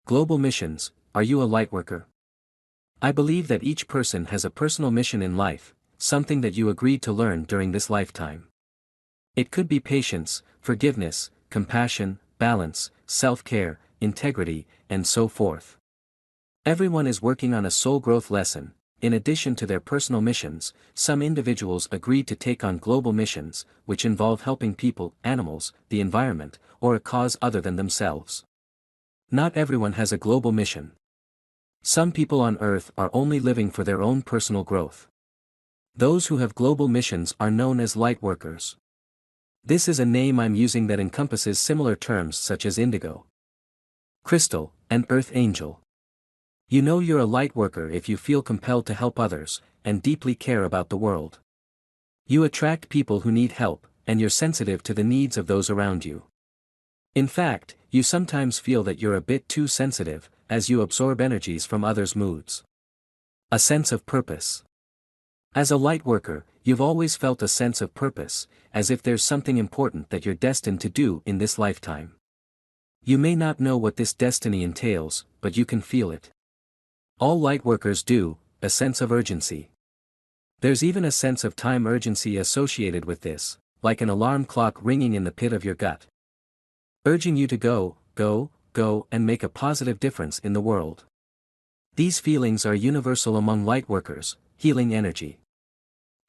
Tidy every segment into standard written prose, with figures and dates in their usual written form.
Global missions. Are you a lightworker? I believe that each person has a personal mission in life, something that you agreed to learn during this lifetime. It could be patience, forgiveness, compassion, balance, self-care, integrity, and so forth. Everyone is working on a soul growth lesson. In addition to their personal missions, some individuals agreed to take on global missions, which involve helping people, animals, the environment, or a cause other than themselves. Not everyone has a global mission. Some people on Earth are only living for their own personal growth. Those who have global missions are known as lightworkers. This is a name I'm using that encompasses similar terms such as indigo, crystal, and earth angel. You know you're a lightworker if you feel compelled to help others, and deeply care about the world. You attract people who need help, and you're sensitive to the needs of those around you. In fact, you sometimes feel that you're a bit too sensitive, as you absorb energies from others' moods. A sense of purpose. As a lightworker, you've always felt a sense of purpose, as if there's something important that you're destined to do in this lifetime. You may not know what this destiny entails, but you can feel it. All lightworkers do, a sense of urgency. There's even a sense of time urgency associated with this, like an alarm clock ringing in the pit of your gut, urging you to go, and make a positive difference in the world. These feelings are universal among lightworkers, healing energy.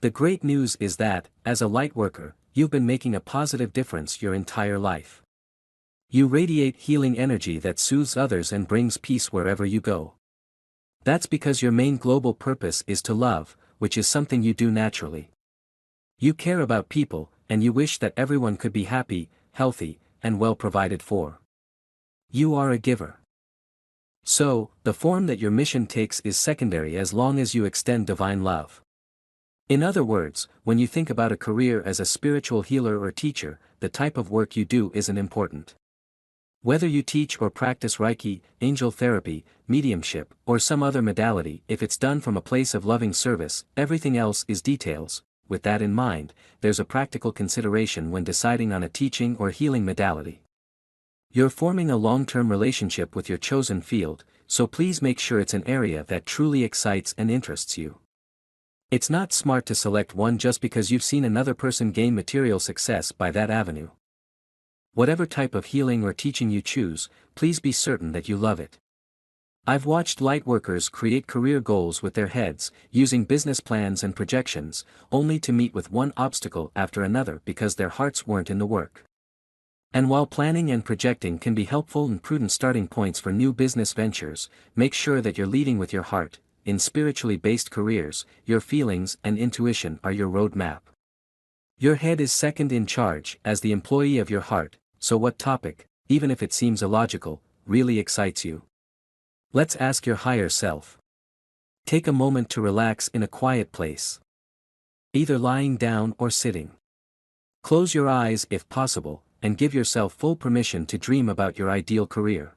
The great news is that, as a lightworker, you've been making a positive difference your entire life. You radiate healing energy that soothes others and brings peace wherever you go. That's because your main global purpose is to love, which is something you do naturally. You care about people, and you wish that everyone could be happy, healthy, and well provided for. You are a giver. So, the form that your mission takes is secondary as long as you extend divine love. In other words, when you think about a career as a spiritual healer or teacher, the type of work you do isn't important. Whether you teach or practice Reiki, angel therapy, mediumship, or some other modality, if it's done from a place of loving service, everything else is details. With that in mind, there's a practical consideration when deciding on a teaching or healing modality. You're forming a long-term relationship with your chosen field, so please make sure it's an area that truly excites and interests you. It's not smart to select one just because you've seen another person gain material success by that avenue. Whatever type of healing or teaching you choose, please be certain that you love it. I've watched lightworkers create career goals with their heads, using business plans and projections, only to meet with one obstacle after another because their hearts weren't in the work. And while planning and projecting can be helpful and prudent starting points for new business ventures, make sure that you're leading with your heart. In spiritually based careers, your feelings and intuition are your roadmap. Your head is second in charge as the employee of your heart, so what topic, even if it seems illogical, really excites you? Let's ask your higher self. Take a moment to relax in a quiet place. Either lying down or sitting. Close your eyes if possible, and give yourself full permission to dream about your ideal career.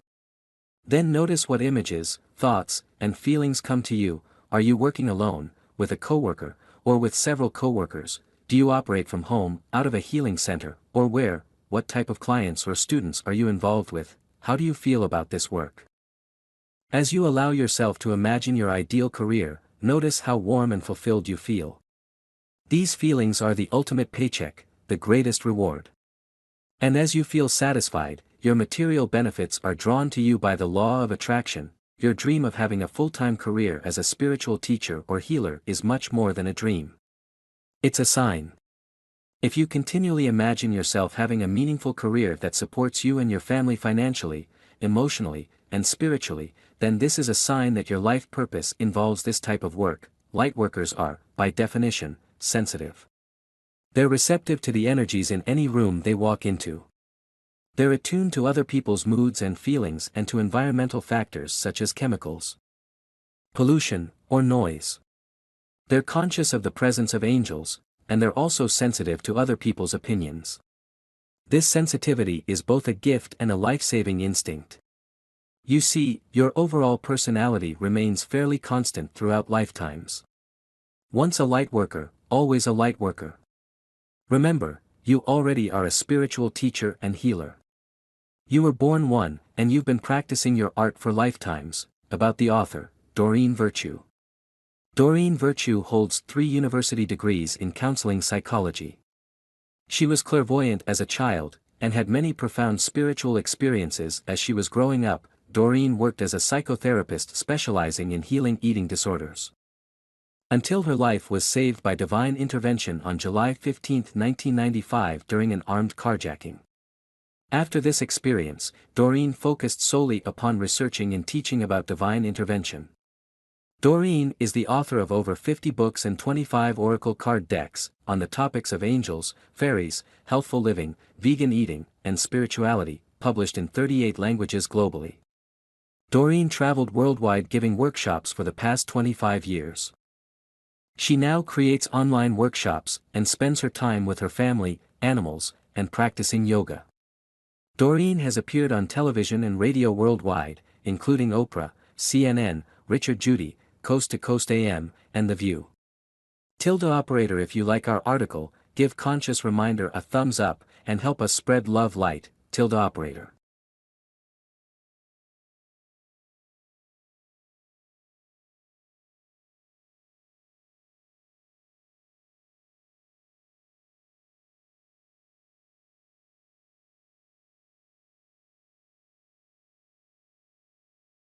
Then notice what images, thoughts, and feelings come to you. Are you working alone, with a coworker, or with several coworkers? Do you operate from home, out of a healing center, or where? What type of clients or students are you involved with? How do you feel about this work? As you allow yourself to imagine your ideal career, notice how warm and fulfilled you feel. These feelings are the ultimate paycheck, the greatest reward. And as you feel satisfied, your material benefits are drawn to you by the law of attraction. Your dream of having a full-time career as a spiritual teacher or healer is much more than a dream. It's a sign. If you continually imagine yourself having a meaningful career that supports you and your family financially, emotionally, and spiritually, then this is a sign that your life purpose involves this type of work. Lightworkers are, by definition, sensitive. They're receptive to the energies in any room they walk into. They're attuned to other people's moods and feelings and to environmental factors such as chemicals, pollution, or noise. They're conscious of the presence of angels, and they're also sensitive to other people's opinions. This sensitivity is both a gift and a life-saving instinct. You see, your overall personality remains fairly constant throughout lifetimes. Once a lightworker, always a lightworker. Remember, you already are a spiritual teacher and healer. You were born one, and you've been practicing your art for lifetimes. About the author, Doreen Virtue. Doreen Virtue holds 3 university degrees in counseling psychology. She was clairvoyant as a child, and had many profound spiritual experiences as she was growing up. Doreen worked as a psychotherapist specializing in healing eating disorders. Until her life was saved by divine intervention on July 15, 1995 during an armed carjacking. After this experience, Doreen focused solely upon researching and teaching about divine intervention. Doreen is the author of over 50 books and 25 oracle card decks, on the topics of angels, fairies, healthful living, vegan eating, and spirituality, published in 38 languages globally. Doreen traveled worldwide giving workshops for the past 25 years. She now creates online workshops, and spends her time with her family, animals, and practicing yoga. Doreen has appeared on television and radio worldwide, including Oprah, CNN, Richard Judy, Coast to Coast AM, and The View. Operator, if you like our article, give Conscious Reminder a thumbs up, and help us spread love light. Operator.